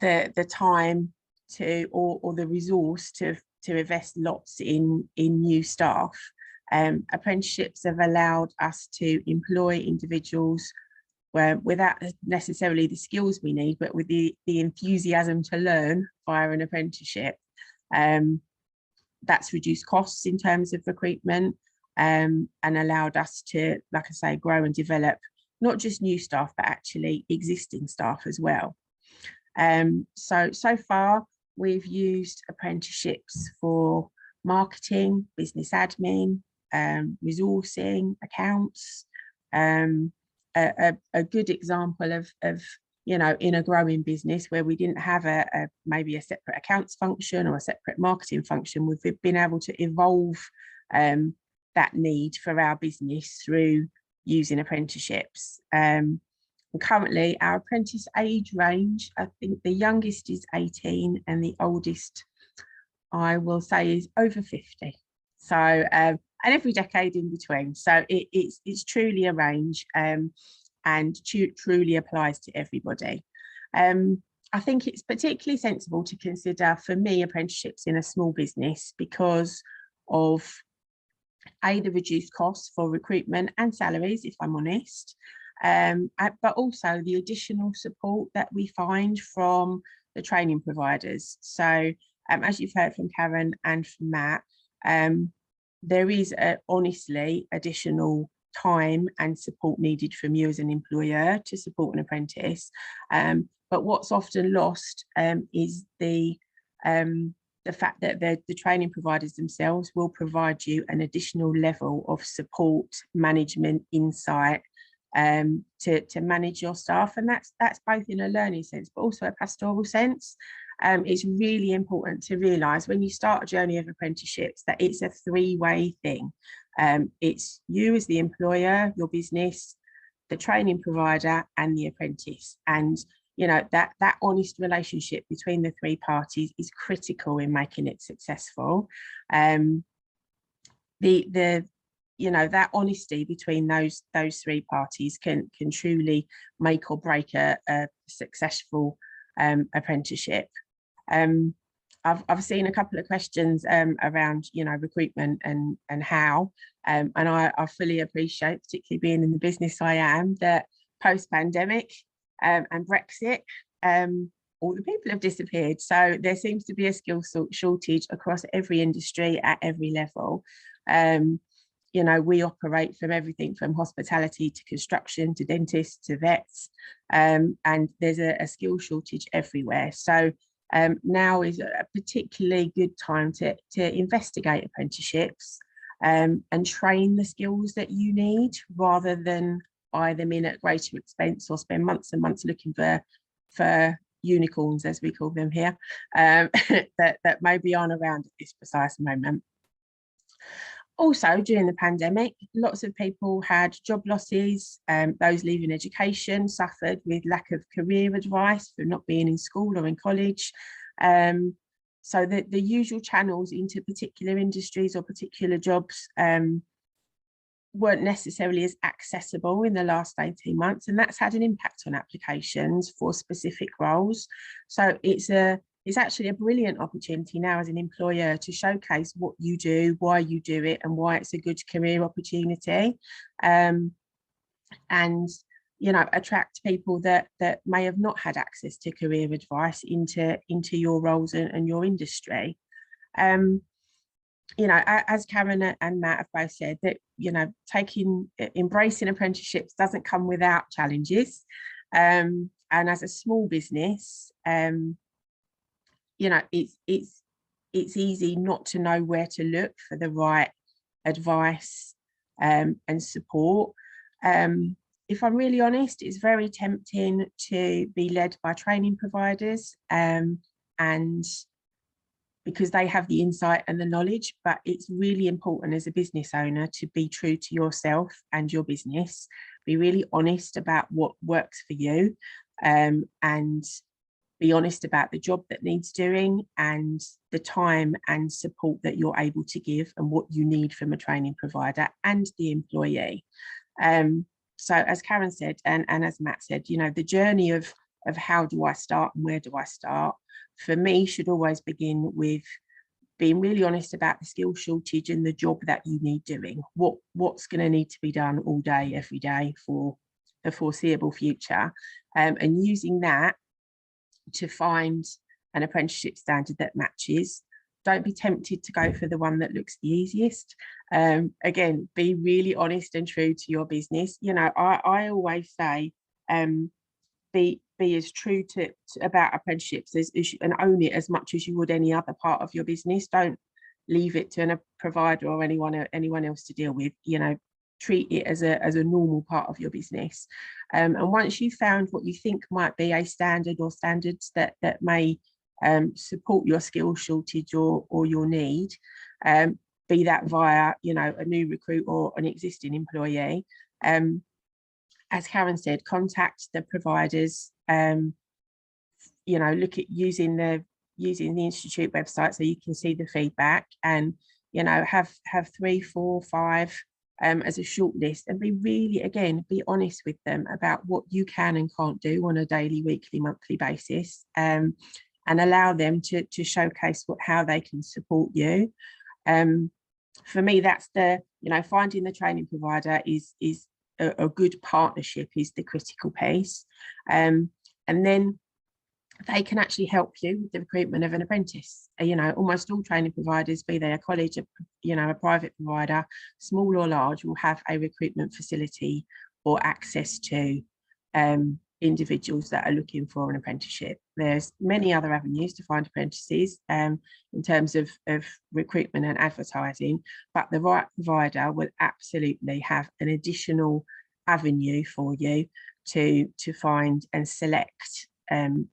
the time to or the resource to invest lots in new staff. Apprenticeships have allowed us to employ individuals without necessarily the skills we need, but with the enthusiasm to learn via an apprenticeship. That's reduced costs in terms of recruitment, and allowed us to, like I say, grow and develop not just new staff, but actually existing staff as well. So far, we've used apprenticeships for marketing, business admin, resourcing, accounts. A good example of, you know, in a growing business where we didn't have maybe a separate accounts function or a separate marketing function, we've been able to evolve that need for our business through using apprenticeships. Currently, our Apprentice Age range, I think the youngest is 18 and the oldest, I will say, is over 50. So, and every decade in between. So it's truly a range, and truly applies to everybody. I think it's particularly sensible to consider, for me, apprenticeships in a small business because of the reduced costs for recruitment and salaries, if I'm honest, but also the additional support that we find from the training providers. So as you've heard from Karen and from Matt, there is honestly additional time and support needed from you as an employer to support an apprentice. But what's often lost is the fact that the training providers themselves will provide you an additional level of support, management, insight to manage your staff, and that's both in a learning sense but also a pastoral sense. It's really important to realise when you start a journey of apprenticeships that it's a three-way thing. It's you as the employer, your business, the training provider and the apprentice, and you know that honest relationship between the three parties is critical in making it successful. You know, that honesty between those three parties can truly make or break a successful apprenticeship. I've seen a couple of questions around, you know, recruitment and how, and I fully appreciate, particularly being in the business I am, that post-pandemic and Brexit, all the people have disappeared. So there seems to be a skill shortage across every industry at every level. You know, we operate from everything from hospitality to construction to dentists to vets, and there's a skill shortage everywhere. So now is a particularly good time to investigate apprenticeships and train the skills that you need, rather than buy them in at greater expense or spend months and months looking for unicorns, as we call them here, that maybe aren't around at this precise moment. Also, during the pandemic, lots of people had job losses. Those leaving education suffered with lack of career advice for not being in school or in college. So the usual channels into particular industries or particular jobs weren't necessarily as accessible in the last 18 months, and that's had an impact on applications for specific roles. So it's actually a brilliant opportunity now as an employer to showcase what you do, why you do it, and why it's a good career opportunity, and attract people that may have not had access to career advice into your roles and your industry. As Karen and Matt have both said, that embracing apprenticeships doesn't come without challenges, and as a small business, it's easy not to know where to look for the right advice and support. If I'm really honest, it's very tempting to be led by training providers, and because they have the insight and the knowledge, but it's really important as a business owner to be true to yourself and your business, be really honest about what works for you, and be honest about the job that needs doing and the time and support that you're able to give and what you need from a training provider and the employee. So as Karen said, and as Matt said, the journey of how do I start and where do I start, for me, should always begin with being really honest about the skill shortage and the job that you need doing. What's going to need to be done all day, every day for the foreseeable future, and using that to find an apprenticeship standard that matches. Don't be tempted to go for the one that looks the easiest. Again, be really honest and true to your business. I always say, be as true to about apprenticeships and own it as much as you would any other part of your business. Don't leave it to a provider or anyone else to deal with. Treat it as a normal part of your business. And once you've found what you think might be a standard or standards that may support your skill shortage or your need, be that via a new recruit or an existing employee, as Karen said, contact the providers, look at using the institute website so you can see the feedback, and have 3, 4, 5 as a short list, and be honest with them about what you can and can't do on a daily, weekly, monthly basis, and allow them to showcase how they can support you. For me, that's finding the training provider is a good partnership is the critical piece, and then they can actually help you with the recruitment of an apprentice. Almost all training providers, be they a college, a private provider, small or large, will have a recruitment facility or access to individuals that are looking for an apprenticeship. There's many other avenues to find apprentices in terms of recruitment and advertising, but the right provider will absolutely have an additional avenue for you to find and select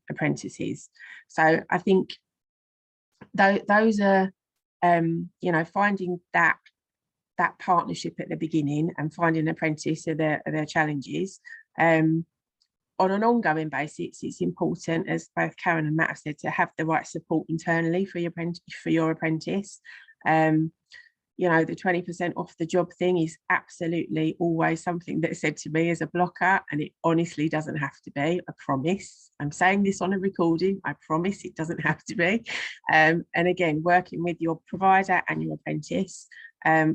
apprentices. So I think those are finding that partnership at the beginning and finding an apprentice are their challenges. On an ongoing basis, it's important, as both Karen and Matt have said, to have the right support internally for your apprentice. The 20% off the job thing is absolutely always something that's said to me as a blocker, and it honestly doesn't have to be. I promise. I'm saying this on a recording. I promise it doesn't have to be. And again, working with your provider and your apprentice,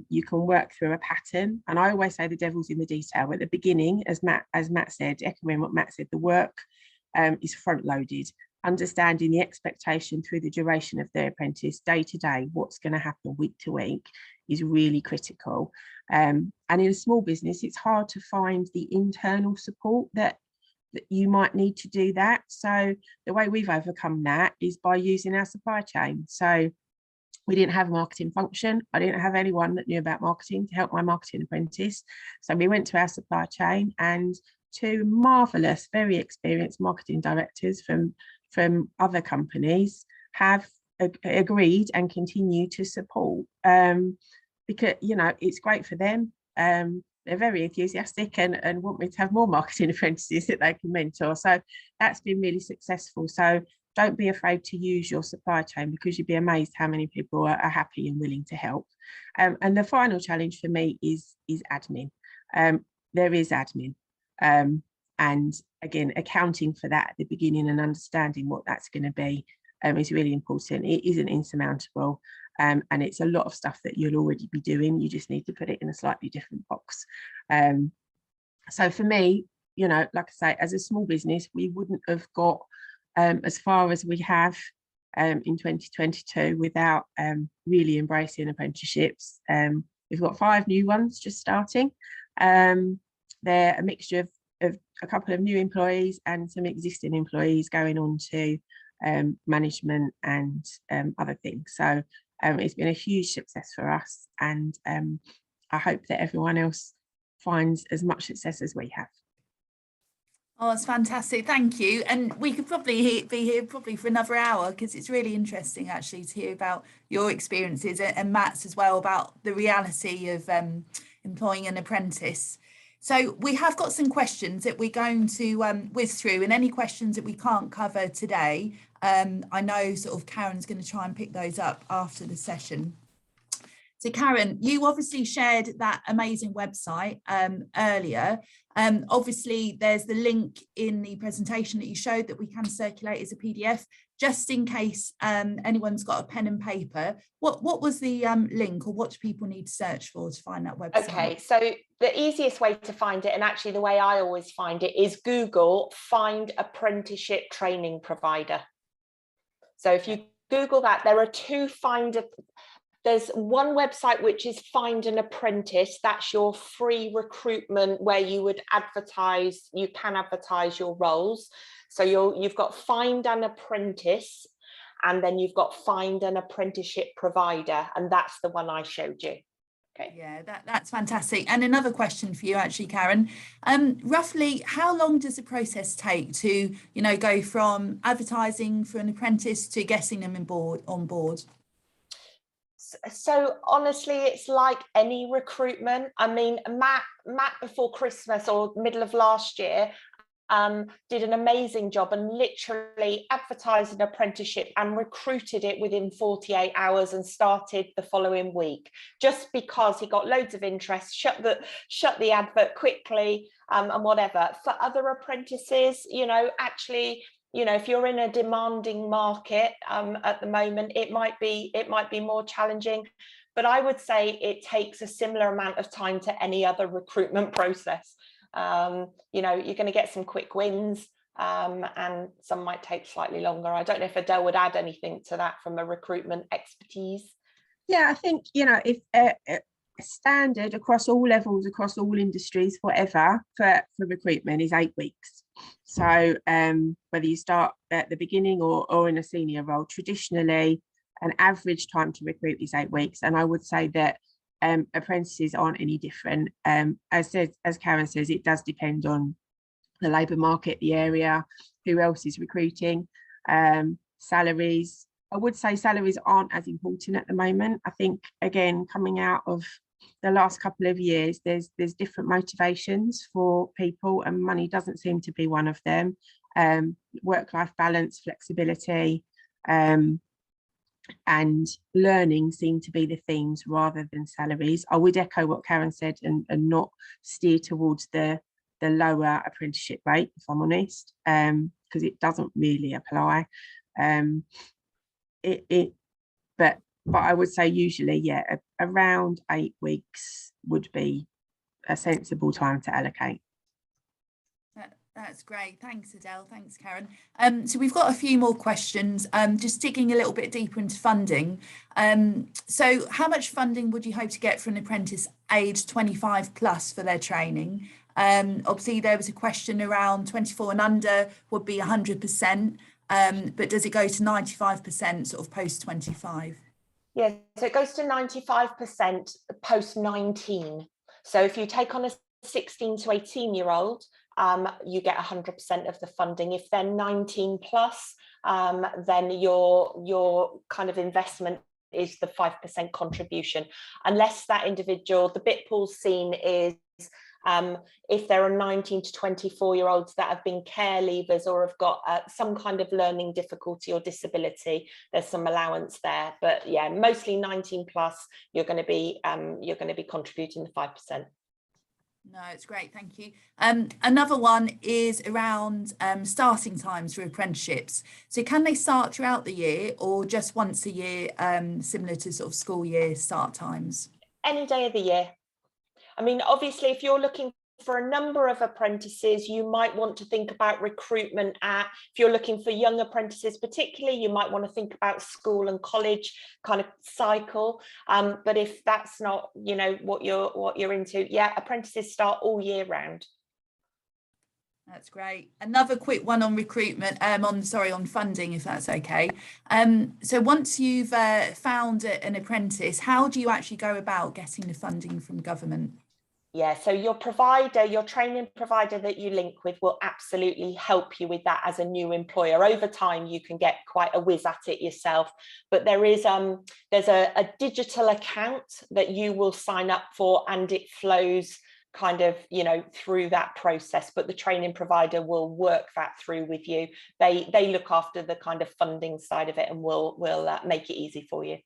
you can work through a pattern. And I always say the devil's in the detail. At the beginning, as Matt said, echoing what Matt said, the work is front loaded. Understanding the expectation through the duration of the apprentice, day to day, what's going to happen week to week, is really critical. And in a small business, it's hard to find the internal support that you might need to do that. So the way we've overcome that is by using our supply chain. So we didn't have a marketing function. I didn't have anyone that knew about marketing to help my marketing apprentice. So we went to our supply chain, and 2 marvelous, very experienced marketing directors from other companies have agreed and continue to support, because, you know, it's great for them. They're very enthusiastic and want me to have more marketing apprentices that they can mentor. So that's been really successful. So don't be afraid to use your supply chain, because you'd be amazed how many people are happy and willing to help. And the final challenge for me is admin. There is admin. And again, accounting for that at the beginning and understanding what that's going to be is really important. It isn't insurmountable. And it's a lot of stuff that you'll already be doing. You just need to put it in a slightly different box. So for me, you know, like I say, as a small business, we wouldn't have got as far as we have in 2022 without really embracing apprenticeships. We've got 5 new ones just starting. They're a mixture of a couple of new employees and some existing employees going on to management and other things. So it's been a huge success for us, and I hope that everyone else finds as much success as we have. Oh, it's fantastic. Thank you. And we could probably be here probably for another hour, because it's really interesting actually to hear about your experiences, and Matt's as well, about the reality of employing an apprentice. So we have got some questions that we're going to whiz through, and any questions that we can't cover today, I know sort of Karen's going to try and pick those up after the session. So Karen, you obviously shared that amazing website earlier. Obviously, there's the link in the presentation that you showed that we can circulate as a PDF, just in case anyone's got a pen and paper. What was the link, or what do people need to search for to find that website? Okay, so the easiest way to find it, and actually the way I always find it, is Google find apprenticeship training provider. So if you Google that, there are 2 there's one website which is Find an Apprentice. That's your free recruitment where you would advertise, you can advertise your roles. So you've got Find an Apprentice, and then you've got Find an Apprenticeship Provider, and that's the one I showed you. Okay. Yeah, that's fantastic. And another question for you actually, Karen, roughly how long does the process take to, you know, go from advertising for an apprentice to getting them on board? So honestly, it's like any recruitment. I mean, Matt before Christmas or middle of last year did an amazing job and literally advertised an apprenticeship and recruited it within 48 hours and started the following week, just because he got loads of interest, shut the advert quickly, and whatever. For other apprentices, you know, actually, you know, if you're in a demanding market at the moment, it might be more challenging, but I would say it takes a similar amount of time to any other recruitment process. You know, you're going to get some quick wins, and some might take slightly longer. I don't know if Adele would add anything to that from a recruitment expertise. Yeah, I think, you know, if standard across all levels, across all industries, whatever, for recruitment is 8 weeks. So whether you start at the beginning or in a senior role, traditionally an average time to recruit is 8 weeks. And I would say that apprentices aren't any different. As Karen says, it does depend on the labour market, the area, who else is recruiting, salaries. I would say salaries aren't as important at the moment. I think, again, coming out of the last couple of years, there's different motivations for people, and money doesn't seem to be one of them. Work-life balance, flexibility, and learning seem to be the themes rather than salaries. I would echo what Karen said and not steer towards the lower apprenticeship rate, if I'm honest, because it doesn't really apply. But I would say usually, yeah, around 8 weeks would be a sensible time to allocate. That's great. Thanks, Adele. Thanks, Karen. So we've got a few more questions, just digging a little bit deeper into funding. So how much funding would you hope to get for an apprentice aged 25 plus for their training? Obviously, there was a question around 24 and under would be 100%, but does it go to 95% sort of post 25? Yeah, so it goes to 95% post 19. So if you take on a 16 to 18-year-old, you get 100% of the funding. If they're 19 plus, then your kind of investment is the 5% contribution, unless that individual, the bit Paul's seen is if there are 19 to 24-year-olds that have been care leavers or have got some kind of learning difficulty or disability, there's some allowance there. But yeah, mostly 19 plus, you're going to be contributing the 5%. No, it's great, thank you. Another one is around starting times for apprenticeships. So can they start throughout the year or just once a year, similar to sort of school year start times? Any day of the year. I mean, obviously, if you're looking for a number of apprentices, you might want to think about recruitment if you're looking for young apprentices particularly, you might want to think about school and college kind of cycle. But if that's not, you know, what you're into, yeah, apprentices start all year round. That's great. Another quick one on recruitment, on funding, if that's okay. So once you've found an apprentice, how do you actually go about getting the funding from government? Yeah, so your provider, your training provider that you link with will absolutely help you with that as a new employer. Over time, you can get quite a whiz at it yourself, but there's a digital account that you will sign up for, and it flows kind of, you know, through that process, but the training provider will work that through with you. They look after the kind of funding side of it and will make it easy for you.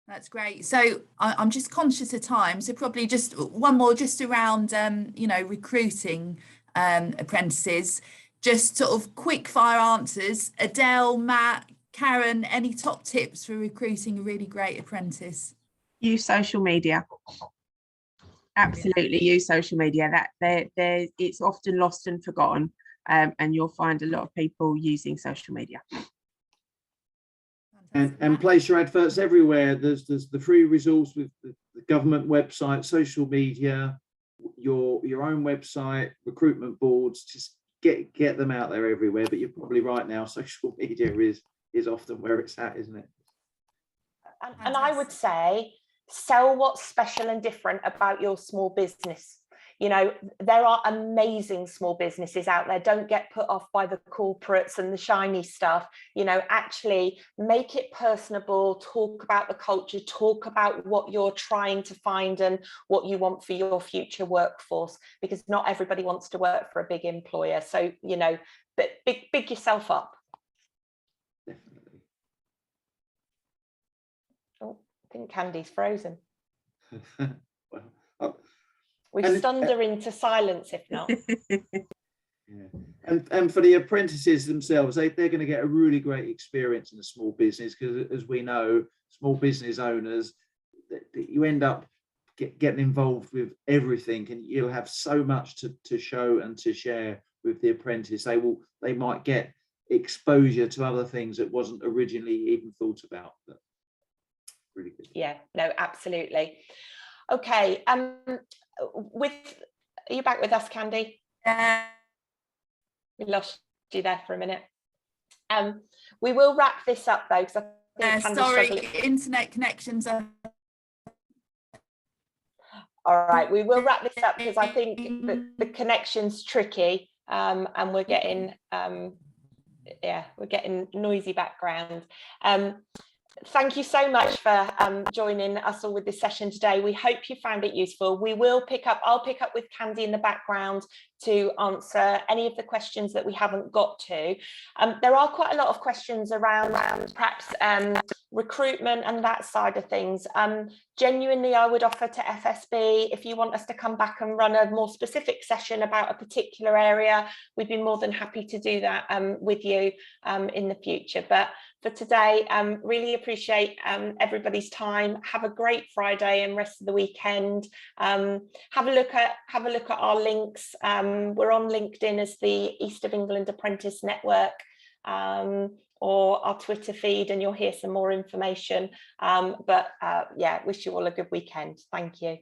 That's great. So I'm just conscious of time, so probably just one more just around you know, recruiting apprentices. Just sort of quick fire answers. Adele, Matt, Karen, any top tips for recruiting a really great apprentice? Use social media. Absolutely, use social media. It's often lost and forgotten, and you'll find a lot of people using social media. And place your adverts everywhere. There's the free resource with the government website, social media, your own website, recruitment boards. Just get them out there everywhere. But you're probably right now, social media is often where it's at, isn't it? And I would say, sell what's special and different about your small business. You know, there are amazing small businesses out there. Don't get put off by the corporates and the shiny stuff. You know, actually make it personable, talk about the culture, talk about what you're trying to find and what you want for your future workforce, because not everybody wants to work for a big employer. So, you know, but big yourself up. Definitely. Oh, I think Candy's frozen. Well, We've stunned her into silence, if not. Yeah. And for the apprentices themselves, they're going to get a really great experience in a small business, because as we know, small business owners, you end up getting involved with everything, and you'll have so much to show and to share with the apprentice. They might get exposure to other things that wasn't originally even thought about. But really good. Yeah, no, absolutely. Okay, are you back with us, Candy? We lost you there for a minute. We will wrap this up though, because I think sorry, internet connections are... All right, we will wrap this up because I think the connection's tricky, and we're getting we're getting noisy background. Thank you so much for joining us all with this session today. We hope you found it useful. I'll pick up with Candy in the background to answer any of the questions that we haven't got to. There are quite a lot of questions around perhaps recruitment and that side of things. Genuinely, I would offer to FSB, if you want us to come back and run a more specific session about a particular area, we'd be more than happy to do that with you in the future. But for today, really appreciate everybody's time. Have a great Friday and rest of the weekend. Have a look at our links. We're on LinkedIn as the East of England Apprentice Network, or our Twitter feed, and you'll hear some more information. Yeah, wish you all a good weekend. Thank you.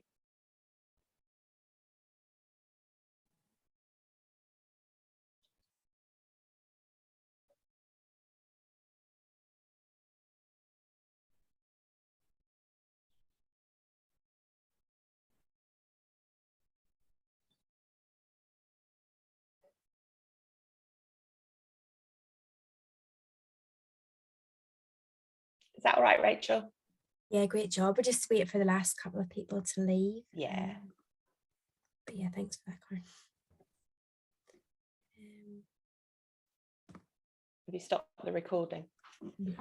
Is that all right, Rachel? Yeah, great job. We're just waiting for the last couple of people to leave. Yeah. But yeah, thanks for that, Karen. Have you stopped the recording? Yeah.